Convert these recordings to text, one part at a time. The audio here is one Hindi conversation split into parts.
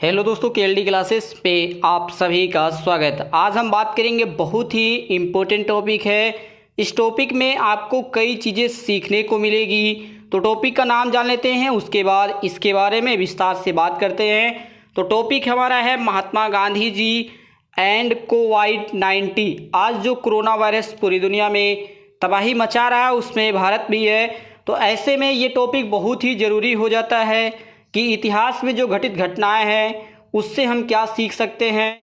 हेलो दोस्तों, केएलडी क्लासेस पे आप सभी का स्वागत। आज हम बात करेंगे, बहुत ही इम्पोर्टेंट टॉपिक है। इस टॉपिक में आपको कई चीज़ें सीखने को मिलेगी। तो टॉपिक का नाम जान लेते हैं, उसके बाद इसके बारे में विस्तार से बात करते हैं। तो टॉपिक हमारा है महात्मा गांधी जी एंड कोविड-19। आज जो कोरोना वायरस पूरी दुनिया में तबाही मचा रहा है, उसमें भारत भी है। तो ऐसे में ये टॉपिक बहुत ही ज़रूरी हो जाता है कि इतिहास में जो घटित घटनाएं हैं उससे हम क्या सीख सकते हैं।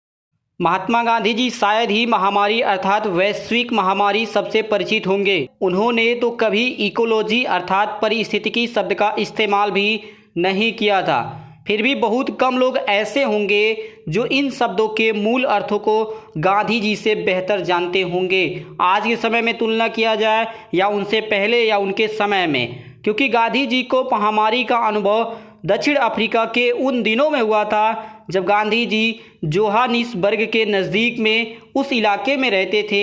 महात्मा गांधी जी शायद ही महामारी अर्थात वैश्विक महामारी सबसे परिचित होंगे। उन्होंने तो कभी इकोलॉजी अर्थात पारिस्थितिकी शब्द का इस्तेमाल भी नहीं किया था। फिर भी बहुत कम लोग ऐसे होंगे जो इन शब्दों के मूल अर्थों को गांधी जी से बेहतर जानते होंगे। आज के समय में तुलना किया जाए या उनसे पहले या उनके समय में, क्योंकि गांधी जी को महामारी का अनुभव दक्षिण अफ्रीका के उन दिनों में हुआ था जब गांधी जी जोहानिसबर्ग के नज़दीक में उस इलाके में रहते थे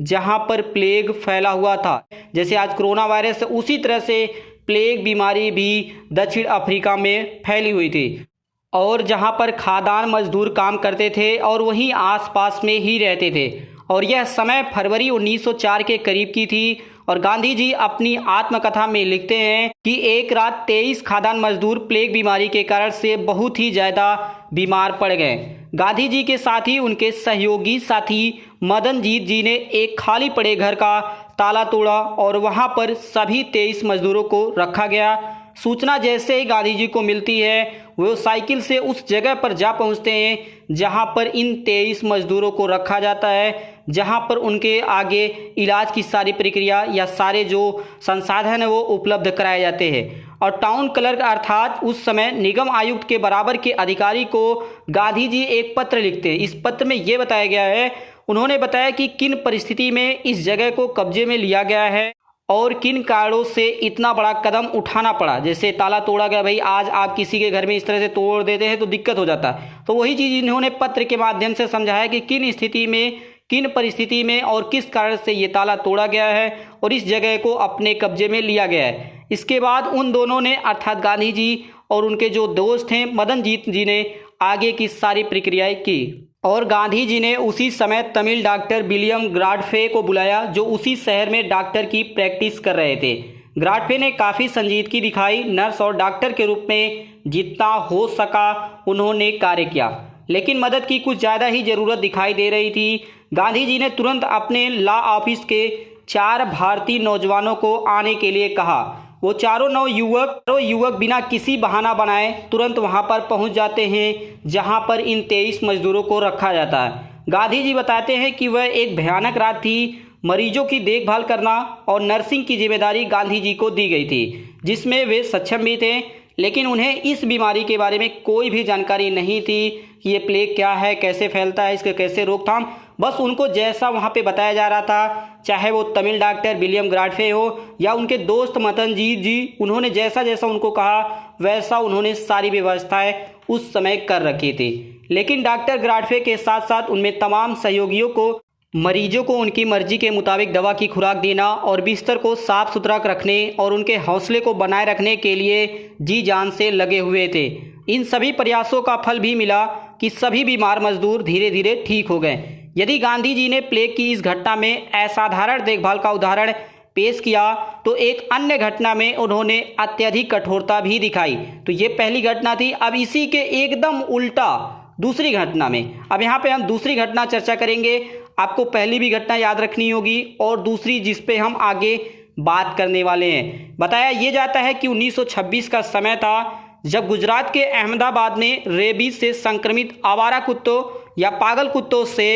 जहां पर प्लेग फैला हुआ था। जैसे आज कोरोना वायरस, उसी तरह से प्लेग बीमारी भी दक्षिण अफ्रीका में फैली हुई थी और जहां पर खादान मजदूर काम करते थे और वहीं आसपास में ही रहते थे। और यह समय फरवरी 1904 के करीब की थी। और गांधी जी अपनी आत्मकथा में लिखते हैं कि एक रात 23 खादान मजदूर प्लेग बीमारी के कारण से बहुत ही ज़्यादा बीमार पड़ गए। गांधी जी के साथ ही उनके सहयोगी साथी मदनजीत जी ने एक खाली पड़े घर का ताला तोड़ा और वहां पर सभी 23 मजदूरों को रखा गया। सूचना जैसे ही गांधी जी को मिलती है, वो साइकिल से उस जगह पर जा पहुंचते हैं जहां पर इन 23 मजदूरों को रखा जाता है, जहां पर उनके आगे इलाज की सारी प्रक्रिया या सारे जो संसाधन है वो उपलब्ध कराए जाते हैं। और टाउन क्लर्क अर्थात उस समय निगम आयुक्त के बराबर के अधिकारी को गांधी जी एक पत्र लिखते हैं। इस पत्र में ये बताया गया है, उन्होंने बताया कि किन परिस्थिति में इस जगह को कब्जे में लिया गया है और किन कारणों से इतना बड़ा कदम उठाना पड़ा। जैसे ताला तोड़ा गया, भाई आज आप किसी के घर में इस तरह से तोड़ देते हैं तो दिक्कत हो जाता है। तो वही चीज़ इन्होंने पत्र के माध्यम से समझाया कि किन स्थिति में, किन परिस्थिति में और किस कारण से ये ताला तोड़ा गया है और इस जगह को अपने कब्जे में लिया गया है। इसके बाद उन दोनों ने अर्थात गांधी जी और उनके जो दोस्त हैं मदनजीत जी ने आगे की सारी प्रक्रियाएं की। और गांधी जी ने उसी समय तमिल डॉक्टर विलियम ग्राडफे को बुलाया, जो उसी शहर में डॉक्टर की प्रैक्टिस कर रहे थे। ग्राडफे ने काफ़ी संजीदगी दिखाई, नर्स और डॉक्टर के रूप में जितना हो सका उन्होंने कार्य किया, लेकिन मदद की कुछ ज़्यादा ही ज़रूरत दिखाई दे रही थी। गांधी जी ने तुरंत अपने लॉ ऑफिस के 4 भारतीय नौजवानों को आने के लिए कहा। वो चारों युवक बिना किसी बहाना बनाए तुरंत वहां पर पहुंच जाते हैं जहां पर इन 23 मजदूरों को रखा जाता है। गांधी जी बताते हैं कि वह एक भयानक रात थी। मरीजों की देखभाल करना और नर्सिंग की जिम्मेदारी गांधी जी को दी गई थी, जिसमें वे सक्षम भी थे, लेकिन उन्हें इस बीमारी के बारे में कोई भी जानकारी नहीं थी कि ये प्लेग क्या है, कैसे फैलता है, इसके कैसे रोकथाम। बस उनको जैसा वहाँ पे बताया जा रहा था, चाहे वो तमिल डॉक्टर विलियम ग्राडफे हो या उनके दोस्त मदनजीत जी, उन्होंने जैसा जैसा उनको कहा वैसा उन्होंने सारी व्यवस्थाएं उस समय कर रखी थी। लेकिन डॉक्टर ग्राडफे के साथ साथ उनमें तमाम सहयोगियों को मरीजों को उनकी मर्जी के मुताबिक दवा की खुराक देना और बिस्तर को साफ सुथरा रखने और उनके हौसले को बनाए रखने के लिए जी जान से लगे हुए थे। इन सभी प्रयासों का फल भी मिला कि सभी बीमार मजदूर धीरे धीरे ठीक हो गए। यदि गांधी जी ने प्लेग की इस घटना में असाधारण देखभाल का उदाहरण पेश किया, तो एक अन्य घटना में उन्होंने अत्यधिक कठोरता भी दिखाई। तो ये पहली घटना थी। अब इसी के एकदम उल्टा दूसरी घटना में, अब यहाँ पे हम दूसरी घटना चर्चा करेंगे। आपको पहली भी घटना याद रखनी होगी और दूसरी जिस पे हम आगे बात करने वाले हैं। बताया ये जाता है कि 1926 का समय था जब गुजरात के अहमदाबाद में रेबीज से संक्रमित आवारा कुत्तों या पागल कुत्तों से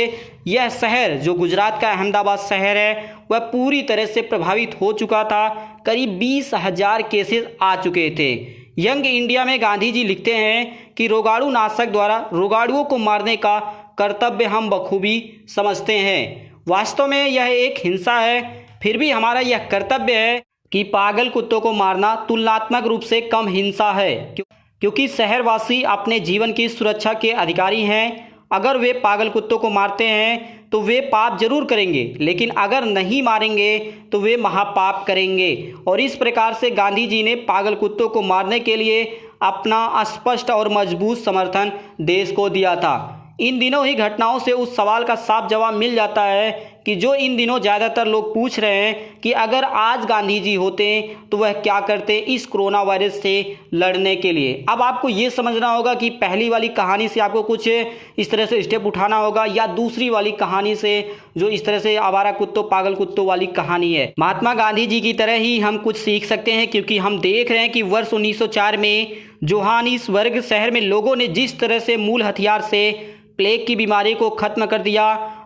यह शहर, जो गुजरात का अहमदाबाद शहर है, वह पूरी तरह से प्रभावित हो चुका था। करीब 20,000 केसेस आ चुके थे। यंग इंडिया में गांधी जी लिखते हैं कि रोगाणु नाशक द्वारा रोगाणुओं को मारने का कर्तव्य हम बखूबी समझते हैं। वास्तव में यह एक हिंसा है, फिर भी हमारा यह कर्तव्य है कि पागल कुत्तों को मारना तुलनात्मक रूप से कम हिंसा है, क्योंकि शहरवासी अपने जीवन की सुरक्षा के अधिकारी हैं। अगर वे पागल कुत्तों को मारते हैं तो वे पाप जरूर करेंगे, लेकिन अगर नहीं मारेंगे तो वे महापाप करेंगे। और इस प्रकार से गांधी जी ने पागल कुत्तों को मारने के लिए अपना स्पष्ट और मजबूत समर्थन देश को दिया था। इन दिनों ही घटनाओं से उस सवाल का साफ जवाब मिल जाता है कि जो इन दिनों ज़्यादातर लोग पूछ रहे हैं कि अगर आज गांधी जी होते तो वह क्या करते इस कोरोना वायरस से लड़ने के लिए। अब आपको ये समझना होगा कि पहली वाली कहानी से आपको कुछ इस तरह से स्टेप उठाना होगा या दूसरी वाली कहानी से जो इस तरह से आवारा कुत्तों पागल कुत्तों वाली कहानी है। महात्मा गांधी जी की तरह ही हम कुछ सीख सकते हैं, क्योंकि हम देख रहे हैं कि वर्ष 1904 में जोहानिसबर्ग शहर में लोगों ने जिस तरह से मूल हथियार से प्लेग की बीमारी को खत्म कर दिया,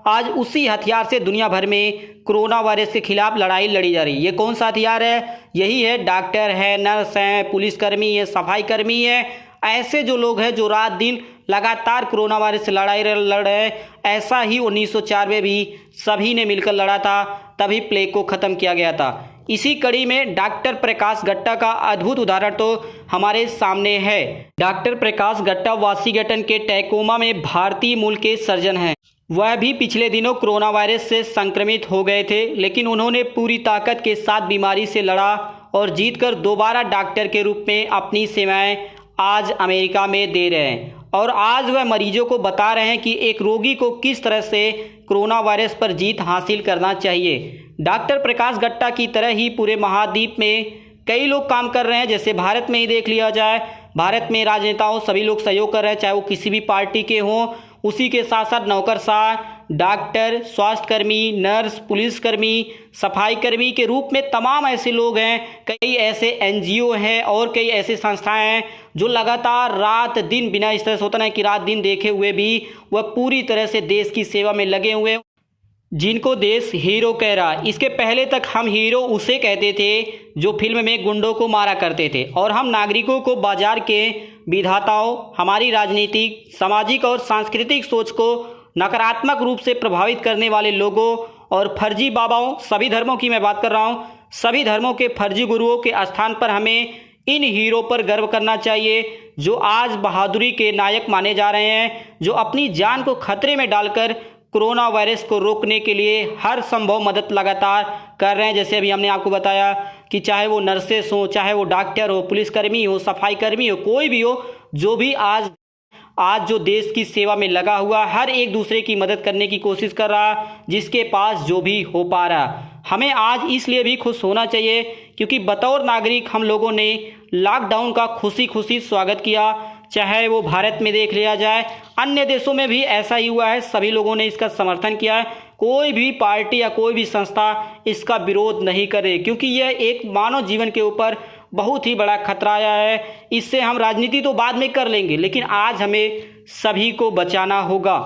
आज उसी हथियार से दुनिया भर में कोरोना वायरस के खिलाफ लड़ाई लड़ी जा रही है। ये कौन सा हथियार है? यही है, डॉक्टर है, नर्स हैं, पुलिसकर्मी है, सफाई कर्मी है, ऐसे जो लोग हैं जो रात दिन लगातार कोरोना वायरस से लड़ाई लड़ रहे हैं। ऐसा ही 1904 में भी सभी ने मिलकर लड़ा था, तभी प्लेग को खत्म किया गया था। इसी कड़ी में डॉक्टर प्रकाश गट्टा का अद्भुत उदाहरण तो हमारे सामने है। डॉक्टर प्रकाश गट्टा वाशिंगटन के टैकोमा में भारतीय मूल के सर्जन हैं। वह भी पिछले दिनों कोरोना वायरस से संक्रमित हो गए थे, लेकिन उन्होंने पूरी ताकत के साथ बीमारी से लड़ा और जीतकर दोबारा डॉक्टर के रूप में अपनी सेवाएं आज अमेरिका में दे रहे हैं। और आज वह मरीजों को बता रहे हैं कि एक रोगी को किस तरह से कोरोना वायरस पर जीत हासिल करना चाहिए। डॉक्टर प्रकाश गट्टा की तरह ही पूरे महाद्वीप में कई लोग काम कर रहे हैं। जैसे भारत में ही देख लिया जाए, भारत में राजनेताओं सभी लोग सहयोग कर रहे हैं, चाहे वो किसी भी पार्टी के हों। उसी के साथ साथ नौकरशाह, डॉक्टर, स्वास्थ्यकर्मी, नर्स, पुलिसकर्मी, सफाई कर्मी के रूप में तमाम ऐसे लोग हैं। कई ऐसे एनजीओ हैं और कई ऐसे संस्थाएं हैं जो लगातार रात दिन, बिना इस तरह से होता है कि रात दिन देखे हुए भी वह पूरी तरह से देश की सेवा में लगे हुए हैं, जिनको देश हीरो कह रहा है। इसके पहले तक हम हीरो उसे कहते थे जो फिल्म में गुंडों को मारा करते थे, और हम नागरिकों को बाजार के विधाताओं, हमारी राजनीतिक, सामाजिक और सांस्कृतिक सोच को नकारात्मक रूप से प्रभावित करने वाले लोगों और फर्जी बाबाओं, सभी धर्मों की मैं बात कर रहा हूँ, सभी धर्मों के फर्जी गुरुओं के स्थान पर हमें इन हीरो पर गर्व करना चाहिए जो आज बहादुरी के नायक माने जा रहे हैं, जो अपनी जान को खतरे में डालकर कोरोना वायरस को रोकने के लिए हर संभव मदद लगातार कर रहे हैं। जैसे अभी हमने आपको बताया कि चाहे वो नर्सेस हो, चाहे वो डॉक्टर हो, पुलिसकर्मी हो, सफाई कर्मी हो, कोई भी हो, जो भी आज जो देश की सेवा में लगा हुआ, हर एक दूसरे की मदद करने की कोशिश कर रहा, जिसके पास जो भी हो पा रहा। हमें आज इसलिए भी खुश होना चाहिए क्योंकि बतौर नागरिक हम लोगों ने लॉकडाउन का खुशी खुशी स्वागत किया। चाहे वो भारत में देख लिया जाए, अन्य देशों में भी ऐसा ही हुआ है, सभी लोगों ने इसका समर्थन किया है। कोई भी पार्टी या कोई भी संस्था इसका विरोध नहीं करे, क्योंकि यह एक मानव जीवन के ऊपर बहुत ही बड़ा खतरा आया है। इससे हम राजनीति तो बाद में कर लेंगे, लेकिन आज हमें सभी को बचाना होगा।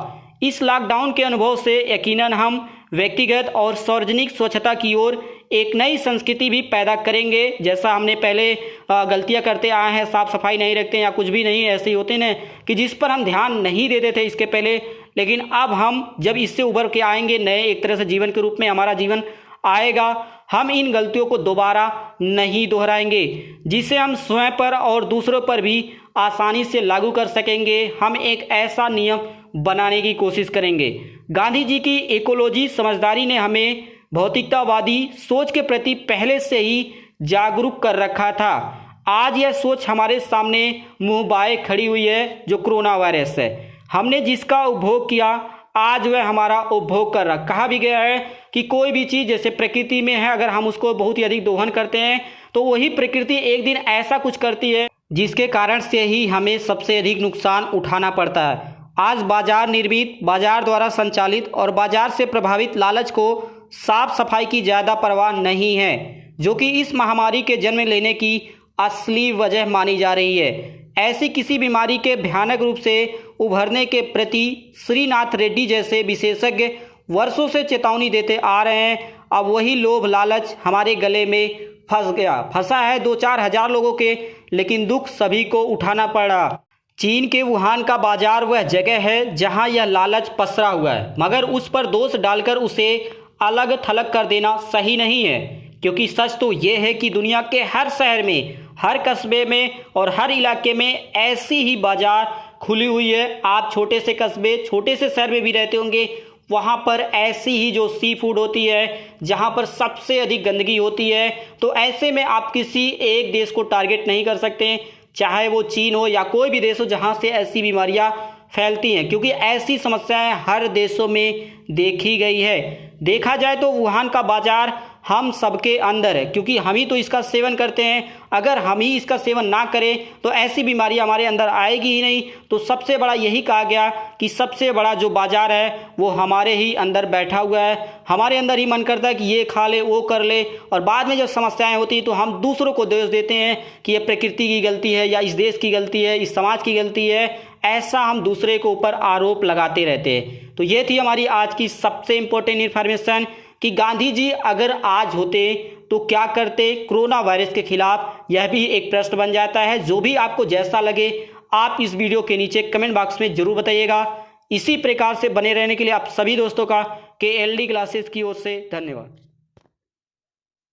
इस लॉकडाउन के अनुभव से यकीनन हम व्यक्तिगत और सार्वजनिक स्वच्छता की ओर एक नई संस्कृति भी पैदा करेंगे। जैसा हमने पहले गलतियां करते आए हैं, साफ सफाई नहीं रखते या कुछ भी नहीं, ऐसे ही होते ना कि जिस पर हम ध्यान नहीं देते थे इसके पहले, लेकिन अब हम जब इससे उभर के आएंगे, नए एक तरह से जीवन के रूप में हमारा जीवन आएगा, हम इन गलतियों को दोबारा नहीं दोहराएंगे, जिसे हम स्वयं पर और दूसरों पर भी आसानी से लागू कर सकेंगे। हम एक ऐसा नियम बनाने की कोशिश करेंगे। गांधी जी की इकोलॉजी समझदारी ने हमें भौतिकतावादी सोच के प्रति पहले से ही जागरूक कर रखा था। आज यह सोच हमारे सामने मुंह बाए खड़ी हुई है, जो कोरोना वायरस है। हमने जिसका उपभोग किया, आज वह हमारा उपभोग कर रहा। कहा भी गया है कि कोई भी चीज़ जैसे प्रकृति में है, अगर हम उसको बहुत ही अधिक दोहन करते हैं तो वही प्रकृति एक दिन ऐसा कुछ करती है जिसके कारण से ही हमें सबसे अधिक नुकसान उठाना पड़ता है। आज बाजार निर्मित, बाजार द्वारा संचालित और बाजार से प्रभावित लालच को साफ सफाई की ज़्यादा परवाह नहीं है, जो कि इस महामारी के जन्म लेने की असली वजह मानी जा रही है। ऐसी किसी बीमारी के भयानक रूप से उभरने के प्रति श्रीनाथ रेड्डी जैसे विशेषज्ञ वर्षों से चेतावनी देते आ रहे हैं। अब वही लोभ लालच हमारे गले में फंसा है 2-4 हज़ार लोगों के, लेकिन दुख सभी को उठाना पड़ा। चीन के वुहान का बाजार वह जगह है जहां यह लालच पसरा हुआ है, मगर उस पर दोष डालकर उसे अलग थलग कर देना सही नहीं है, क्योंकि सच तो यह है कि दुनिया के हर शहर में, हर कस्बे में और हर इलाके में ऐसी ही बाजार खुली हुई है। आप छोटे से कस्बे, छोटे से शहर में भी रहते होंगे, वहाँ पर ऐसी ही जो सी फूड होती है, जहाँ पर सबसे अधिक गंदगी होती है। तो ऐसे में आप किसी एक देश को टारगेट नहीं कर सकते, चाहे वो चीन हो या कोई भी देश हो जहाँ से ऐसी बीमारियाँ फैलती हैं, क्योंकि ऐसी समस्याएं हर देशों में देखी गई है। देखा जाए तो वुहान का बाजार हम सबके अंदर है, क्योंकि हम ही तो इसका सेवन करते हैं। अगर हम ही इसका सेवन ना करें तो ऐसी बीमारी हमारे अंदर आएगी ही नहीं। तो सबसे बड़ा यही कहा गया कि सबसे बड़ा जो बाजार है वो हमारे ही अंदर बैठा हुआ है। हमारे अंदर ही मन करता है कि ये खा ले, वो कर ले, और बाद में जब समस्याएं होती हैं तो हम दूसरों को दोष देते हैं कि ये प्रकृति की गलती है या इस देश की गलती है, इस समाज की गलती है। ऐसा हम दूसरे के ऊपर आरोप लगाते रहते हैं। तो ये थी हमारी आज की सबसे इम्पोर्टेंट इन्फॉर्मेशन कि गांधी जी अगर आज होते तो क्या करते कोरोना वायरस के खिलाफ। यह भी एक प्रश्न बन जाता है। जो भी आपको जैसा लगे आप इस वीडियो के नीचे कमेंट बॉक्स में जरूर बताइएगा। इसी प्रकार से बने रहने के लिए आप सभी दोस्तों का KLD क्लासेस की ओर से धन्यवाद।